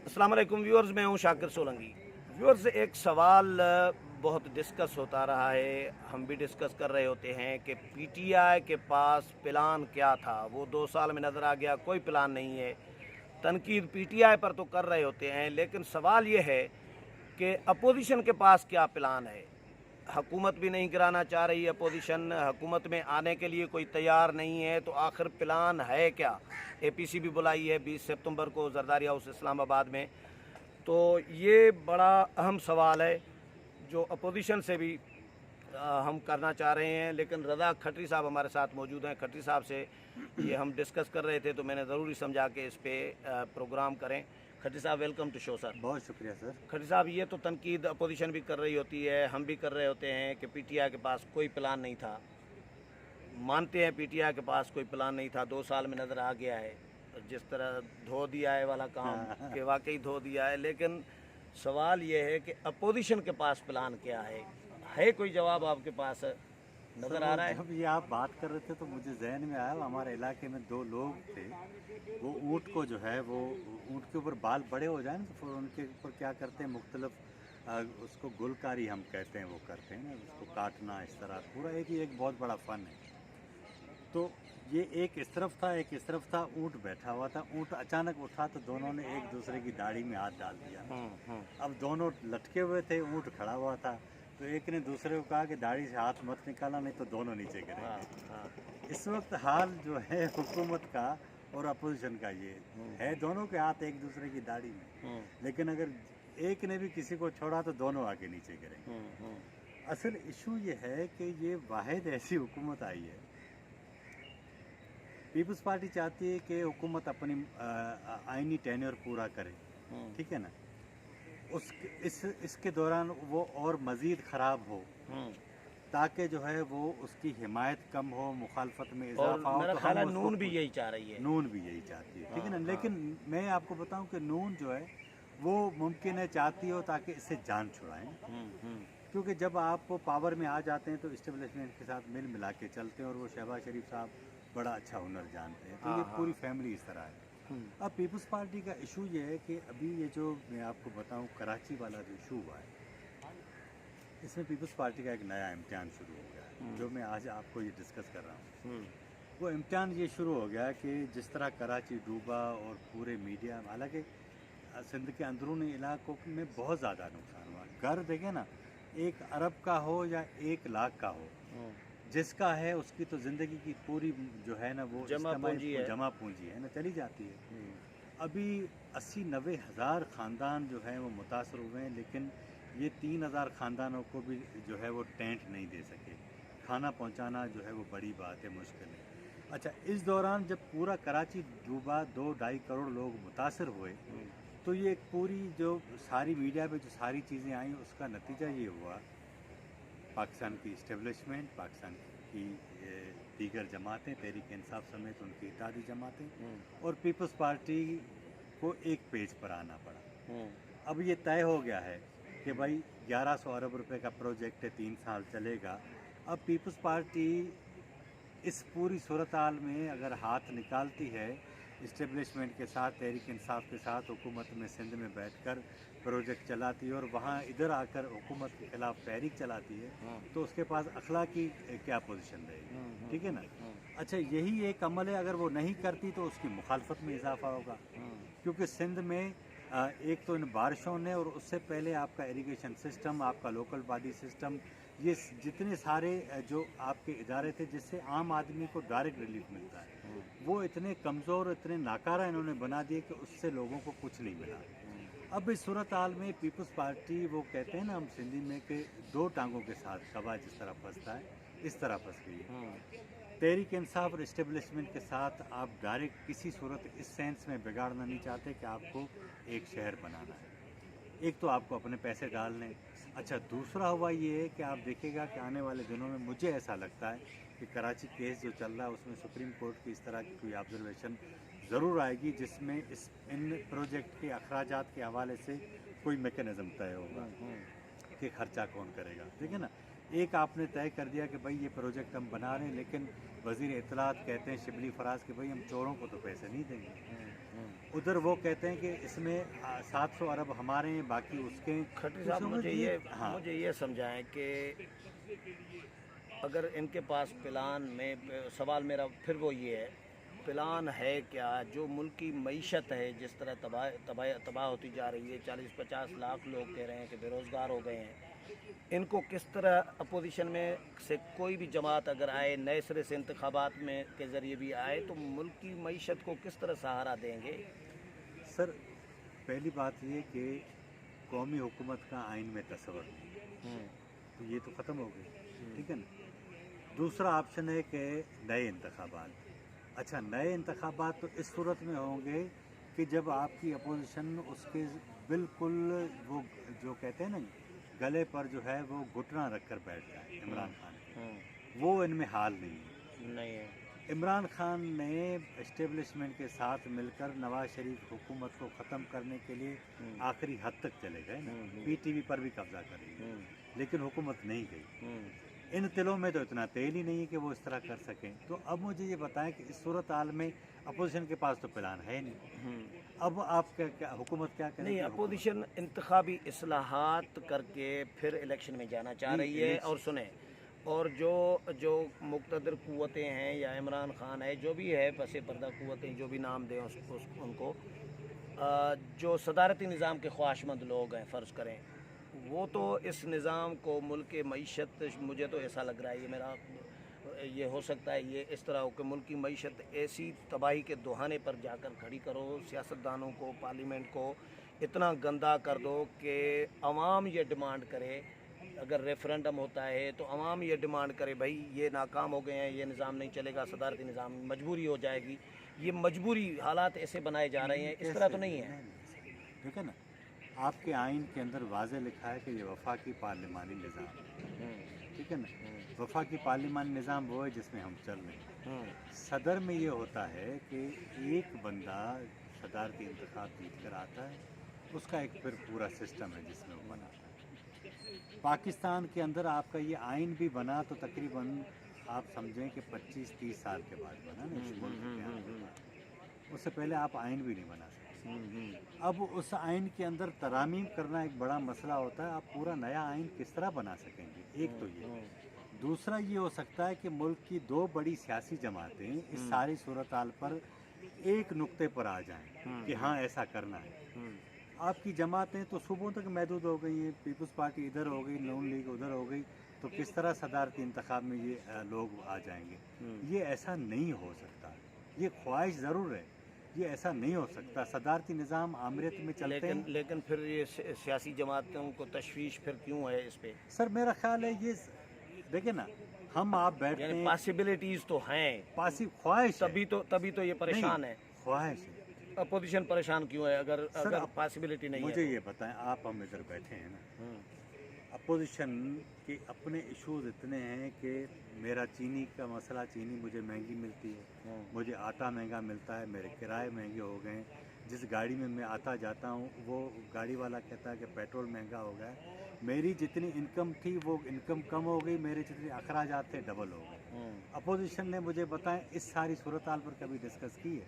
السلام علیکم ویورز، میں ہوں شاکر سولنگی۔ ویورز، ایک سوال بہت ڈسکس ہوتا رہا ہے، ہم بھی ڈسکس کر رہے ہوتے ہیں کہ پی ٹی آئی کے پاس پلان کیا تھا۔ وہ 2 سال میں نظر آ گیا کوئی پلان نہیں ہے۔ تنقید پی ٹی آئی پر تو کر رہے ہوتے ہیں، لیکن سوال یہ ہے کہ اپوزیشن کے پاس کیا پلان ہے۔ حکومت بھی نہیں گرانا چاہ رہی، اپوزیشن حکومت میں آنے کے لیے کوئی تیار نہیں ہے، تو آخر پلان ہے کیا؟ اے پی سی بھی بلائی ہے 20 ستمبر کو زرداری ہاؤس اسلام آباد میں۔ تو یہ بڑا اہم سوال ہے جو اپوزیشن سے بھی ہم کرنا چاہ رہے ہیں، لیکن رضا کھٹری صاحب ہمارے ساتھ موجود ہیں۔ کھٹری صاحب سے یہ ہم ڈسکس کر رہے تھے، تو میں نے ضروری سمجھا کہ اس پہ پروگرام کریں۔ کھٹری صاحب، ویلکم ٹو شو سر۔ بہت شکریہ سر۔ کھٹری صاحب، یہ تو تنقید اپوزیشن بھی کر رہی ہوتی ہے، ہم بھی کر رہے ہوتے ہیں کہ پی ٹی آئی کے پاس کوئی پلان نہیں تھا۔ مانتے ہیں پی ٹی آئی کے پاس کوئی پلان نہیں تھا، 2 سال میں نظر آ گیا ہے جس طرح دھو دیا ہے والا کام کہ واقعی دھو دیا ہے، لیکن سوال یہ ہے کہ اپوزیشن کے پاس پلان کیا ہے کوئی جواب آپ کے پاس نظر آ رہا ہے؟ جب یہ آپ بات کر رہے تھے تو مجھے ذہن میں آیا، ہمارے علاقے میں 2 لوگ تھے، وہ اونٹ کو جو ہے وہ اونٹ کے اوپر بال بڑے ہو جائیں تو پھر ان کے اوپر کیا کرتے ہیں، مختلف اس کو گلکاری ہم کہتے ہیں، وہ کرتے ہیں نا، اس کو کاٹنا، اس طرح پورا ایک بہت بڑا فن ہے۔ تو یہ ایک اس طرف تھا، ایک اس طرف تھا، اونٹ بیٹھا ہوا تھا، اونٹ اچانک اٹھا تو دونوں نے ایک دوسرے کی داڑھی میں ہاتھ ڈال دیا۔ اب دونوں لٹکے ہوئے تھے، اونٹ کھڑا ہوا تھا، تو ایک نے دوسرے کو کہا کہ داڑھی سے ہاتھ مت نکالا نہیں تو دونوں نیچے گریں گے۔ اس وقت حال جو ہے حکومت کا اور اپوزیشن کا یہ ہے، دونوں کے ہاتھ ایک دوسرے کی داڑھی میں، لیکن اگر ایک نے بھی کسی کو چھوڑا تو دونوں آگے نیچے گریں گے۔ اصل ایشو یہ ہے کہ یہ واحد ایسی حکومت آئی ہے، پیپلز پارٹی چاہتی ہے کہ حکومت اپنی آئینی ٹینیور پورا کرے، ٹھیک ہے نا، اس کے دوران وہ اور مزید خراب ہو تاکہ جو ہے وہ اس کی حمایت کم ہو، مخالفت میں اضافہ ہو۔ میرا خیال ہے نون بھی یہی چاہ رہی ہے۔ نون بھی یہی چاہتی ہے، ٹھیک ہے نا، لیکن میں آپ کو بتاؤں کہ نون جو ہے وہ ممکن ہے چاہتی ہو تاکہ اس سے جان چھڑائیں، کیونکہ جب آپ وہ پاور میں آ جاتے ہیں تو اسٹیبلشمنٹ کے ساتھ مل ملا کے چلتے ہیں، اور وہ شہباز شریف صاحب بڑا اچھا ہنر جانتے ہیں، تو یہ پوری فیملی اس طرح ہے۔ اب پیپلز پارٹی کا ایشو یہ ہے کہ ابھی یہ جو میں آپ کو بتاؤں کراچی والا جو ایشو ہوا ہے، اس میں پیپلز پارٹی کا ایک نیا امتحان شروع ہو گیا ہے، جو میں آج آپ کو یہ ڈسکس کر رہا ہوں۔ وہ امتحان یہ شروع ہو گیا کہ جس طرح کراچی ڈوبا اور پورے میڈیا، حالانکہ سندھ کے اندرونی علاقوں میں بہت زیادہ نقصان ہوا۔ گھر دیکھیں نا، 1 ارب کا ہو یا 1 لاکھ کا ہو، جس کا ہے اس کی تو زندگی کی پوری جو ہے نا وہ جمع پونجی ہے نا، چلی جاتی ہے۔ ابھی 80-90 ہزار خاندان جو ہیں وہ متاثر ہوئے ہیں، لیکن یہ 3000 خاندانوں کو بھی جو ہے وہ ٹینٹ نہیں دے سکے۔ کھانا پہنچانا جو ہے وہ بڑی بات ہے، مشکل ہے۔ اچھا، اس دوران جب پورا کراچی ڈوبا، 2-2.5 کروڑ لوگ متاثر ہوئے، تو یہ پوری جو ساری میڈیا پہ جو ساری چیزیں آئیں، اس کا نتیجہ یہ ہوا، پاکستان کی اسٹیبلشمنٹ، پاکستان کی دیگر جماعتیں، تحریک انصاف سمیت ان کی اتحادی جماعتیں اور پیپلز پارٹی کو ایک پیج پر آنا پڑا۔ اب یہ طے ہو گیا ہے کہ بھائی 1100 ارب روپے کا پروجیکٹ ہے، 3 سال چلے گا۔ اب پیپلز پارٹی اس پوری صورتحال میں اگر ہاتھ نکالتی ہے اسٹیبلشمنٹ کے ساتھ، تحریک انصاف کے ساتھ، حکومت میں سندھ میں بیٹھ کر پروجیکٹ چلاتی ہے اور وہاں ادھر آ کر حکومت کے خلاف تحریک چلاتی ہے، تو اس کے پاس اخلاقی کیا پوزیشن رہے گی، ٹھیک ہے نا۔ اچھا، یہی ایک عمل ہے، اگر وہ نہیں کرتی تو اس کی مخالفت میں اضافہ ہوگا، کیونکہ سندھ میں ایک تو ان بارشوں نے، اور اس سے پہلے آپ کا ایریگیشن سسٹم، آپ کا لوکل باڈی سسٹم، یہ جتنے سارے جو آپ کے ادارے تھے جس سے عام آدمی کو ڈائریکٹ ریلیف ملتا ہے، وہ اتنے کمزور، اتنے ناکارہ انہوں نے بنا دیے کہ اس سے لوگوں کو کچھ نہیں ملا۔ اب اس صورتحال میں پیپلز پارٹی، وہ کہتے ہیں نا ہم سندھی میں کہ 2 ٹانگوں کے ساتھ کبا جس طرح پھنستا ہے، اس طرح پھنس گئی ہے۔ تحریک انصاف اور اسٹیبلشمنٹ کے ساتھ آپ ڈائریکٹ کسی صورت اس سینس میں بگاڑنا نہیں چاہتے کہ آپ کو ایک شہر بنانا ہے، ایک تو آپ کو اپنے پیسے ڈالنے۔ اچھا، دوسرا ہوا یہ ہے کہ آپ دیکھیں گا کہ آنے والے دنوں میں مجھے ایسا لگتا ہے کہ کراچی کیس جو چل رہا ہے اس میں سپریم کورٹ کی اس طرح کی کوئی آبزرویشن ضرور آئے گی، جس میں ان پروجیکٹ کے اخراجات کے حوالے سے کوئی میکینزم طے ہوگا کہ خرچہ کون کرے گا، ٹھیک ہے نا۔ ایک آپ نے طے کر دیا کہ بھائی یہ پروجیکٹ ہم بنا رہے ہیں، لیکن وزیر اطلاعات کہتے ہیں شبلی فراز کہ بھائی ہم چوروں کو تو پیسے نہیں دیں گے۔ उधर वो कहते हैं कि इसमें 700 अरब हमारे हैं, बाकी उसके हैं। खट्टी तो साहब समझ मुझे ये हाँ मुझे ये समझाएं कि अगर इनके पास प्लान में, सवाल मेरा फिर वो ये है, प्लान है क्या? जो मुल्क की मईशत है जिस तरह तबाह होती जा रही है, 40-50 लाख लोग कह रहे हैं कि बेरोज़गार हो गए हैं, इनको किस तरह अपोजिशन में से कोई भी जमात अगर आए, नए सिरे से इंतखाबात में के ज़रिए भी आए, तो मुल्क की मईशत को किस तरह सहारा देंगे? सर, पहली बात ये कि कौमी हुकूमत का आइन में तस्वर नहीं, तो ये तो ख़त्म हो गई, ठीक है ना। दूसरा ऑप्शन है कि नए इंतखाबात। अच्छा, नए इंतखाबात तो इस सूरत में होंगे कि जब आपकी अपोजिशन उसके बिल्कुल वो जो कहते हैं ना गले पर जो है वो घुटना रख कर बैठ जाए इमरान खान, वो इनमें हाल नहीं है। इमरान खान ने एस्टेब्लिशमेंट के साथ मिलकर नवाज शरीफ हुकूमत को ख़त्म करने के लिए आखिरी हद तक चले गए ना, पीटीवी पर भी कब्जा कर लिया, लेकिन हुकूमत नहीं गई। इन तिलों में तो इतना तेल ही नहीं है कि वो इस तरह कर सकें। तो अब मुझे ये बताएं कि इस सूरत हाल में अपोजिशन के पास तो प्लान है नहीं, अब आप क्या हुकूमत क्या करें? नहीं, अपोजिशन इंतखाबी इस्लाहात करके फिर इलेक्शन में जाना चाह रही है। और सुने, और जो मुक़्तदर क़ुव्वतें हैं या इमरान खान है, जो भी है पसे पर्दा क़ुव्वतें, जो भी नाम दें उनको, जो सदारती निज़ाम के ख्वाहिशमंद लोग हैं फ़र्ज़ करें, वो तो इस निज़ाम को मुल्क के मईशत, मुझे तो ऐसा लग रहा है, ये मेरा ये हो सकता है ये इस तरह हो कि मुल्क की मईशत ऐसी तबाही के दुहाने पर जाकर खड़ी करो, सियासतदानों को, पार्लियामेंट को इतना गंदा कर दो कि अवाम ये डिमांड करे, अगर रेफरेंडम होता है तो अवाम ये डिमांड करे भाई ये नाकाम हो गए हैं, ये निज़ाम नहीं चलेगा, सदारती निज़ाम, मजबूरी हो जाएगी। ये मजबूरी हालात ऐसे बनाए जा रहे हैं, इस तरह तो नहीं है। ठीक है ना, आपके आइन के अंदर वाज़े लिखा है कि ये वफाकी पार्लिमानी निज़ाम, ठीक है ना। वफाकी पार्लिमानी निज़ाम वो है जिसमें हम चल रहे हैं। सदर में ये होता है कि एक बंदा सदारती इंतखाब जीत कर आता है, उसका एक फिर पूरा सिस्टम है जिसमें वो बनाता है। पाकिस्तान के अंदर आपका ये आइन भी बना तो तकरीबन आप समझें कि 25-30 साल के बाद बना ना इस मुल्क के अंदर, उससे पहले आप आइन भी नहीं बना सकते। अब उस आइन के अंदर तरामीम करना एक बड़ा मसला होता है, आप पूरा नया आइन किस तरह बना सकेंगे? एक तो ये, दूसरा ये हो सकता है कि मुल्क की दो बड़ी सियासी जमातें इस सारी सूरत हाल पर एक नुक्ते पर आ जाएं कि हाँ ऐसा करना है। आपकी जमातें तो सूबों तक महदूद हो गई हैं, पीपल्स पार्टी इधर हो गई, नून लीग उधर हो गई, तो किस तरह सदारती इंतखाब में ये लोग आ जाएंगे? ये ऐसा नहीं हो सकता, ये ख्वाहिश ज़रूर है, ये ऐसा नहीं हो सकता। सदारती निज़ाम आमरीत में चलते हैं, लेकिन फिर ये सियासी जमातों को तशवीश फिर क्यों है इस पे? सर मेरा ख्याल है ये देखे ना, हम आप बैठते हैं, पॉसिबिलिटीज तो हैं, ख्वाहिश तभी तो ये परेशान है, ख्वाहिश है। अपोजिशन परेशान क्यों है अगर पॉसिबिलिटी नहीं है? मुझे ये बताएं, आप हम इधर बैठे हैं ना, अपोजिशन के अपने इश्यूज इतने हैं कि मेरा चीनी का मसला, चीनी मुझे महंगी मिलती है, मुझे आटा महंगा मिलता है, मेरे किराए महंगे हो गए हैं, जिस गाड़ी में मैं आता जाता हूँ वो गाड़ी वाला कहता है कि पेट्रोल महंगा हो गया है, मेरी जितनी इनकम थी वो इनकम कम हो गई, मेरे जितने अखराजात थे डबल हो गए। अपोजिशन ने मुझे बताएं इस सारी सूरत हाल पर कभी डिस्कस की है?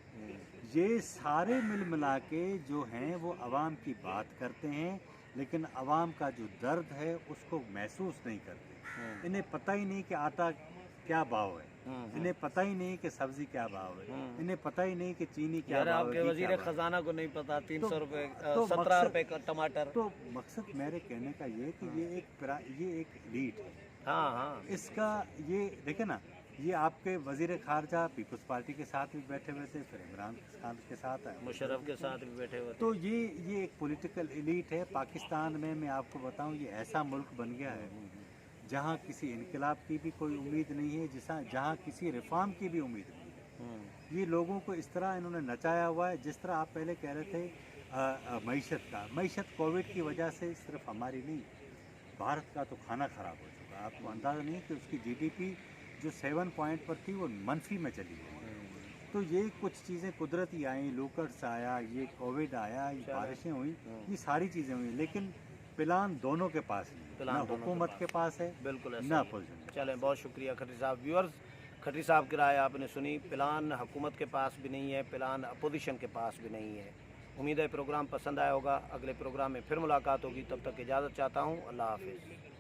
ये सारे मिल मिला के जो हैं वो आवाम की बात करते हैं, लेकिन आवाम का जो दर्द है उसको महसूस नहीं करते। इन्हें पता ही नहीं कि आटा क्या भाव है, इन्हें पता ही नहीं कि सब्जी क्या भाव है, इन्हें पता ही नहीं कि चीनी क्या भाव है। आपके वजीर खजाना को नहीं पता 300 रुपए 17 रुपए का टमाटर। तो मकसद मेरे कहने का ये कि ये एक लीड है। हाँ, इसका ये देखे ना, ये आपके वजीर खारजा पीपल्स पार्टी के साथ भी बैठे हुए थे, फिर इमरान खान के साथ है, मुशर्रफ के साथ भी बैठे हुए थे। तो ये एक पॉलिटिकल एलीट है। पाकिस्तान में मैं आपको बताऊं, ये ऐसा मुल्क बन गया है जहाँ किसी इनकलाब की भी कोई उम्मीद नहीं है, जहाँ किसी रिफॉर्म की भी उम्मीद नहीं है। ये लोगों को इस तरह इन्होंने नचाया हुआ है, जिस तरह आप पहले कह रहे थे मईशत कोविड की वजह से सिर्फ हमारी नहीं, भारत का तो खाना ख़राब हो चुका। आपको अंदाज़ा नहीं कि उसकी GDP जो 7 पॉइंट पर थी वो मनफी में चली गई। तो ये कुछ चीज़ें कुदरती आई, लूकर्स आया, ये कोविड आया, ये बारिशें हुई, ये सारी चीज़ें हुई, लेकिन प्लान दोनों के पास नहीं, ना हुकूमत के पास है, बिल्कुल ना अपोजिशन। चलें, बहुत शुक्रिया खट्टी साहब। व्यूअर्स, खटरी साहब की राय आपने सुनी। प्लान हुकूमत के पास भी नहीं है, प्लान अपोजिशन के पास भी नहीं है। उम्मीद है प्रोग्राम पसंद आया होगा। अगले प्रोग्राम में फिर मुलाकात होगी, तब तक इजाज़त चाहता हूँ। अल्लाह हाफिज़।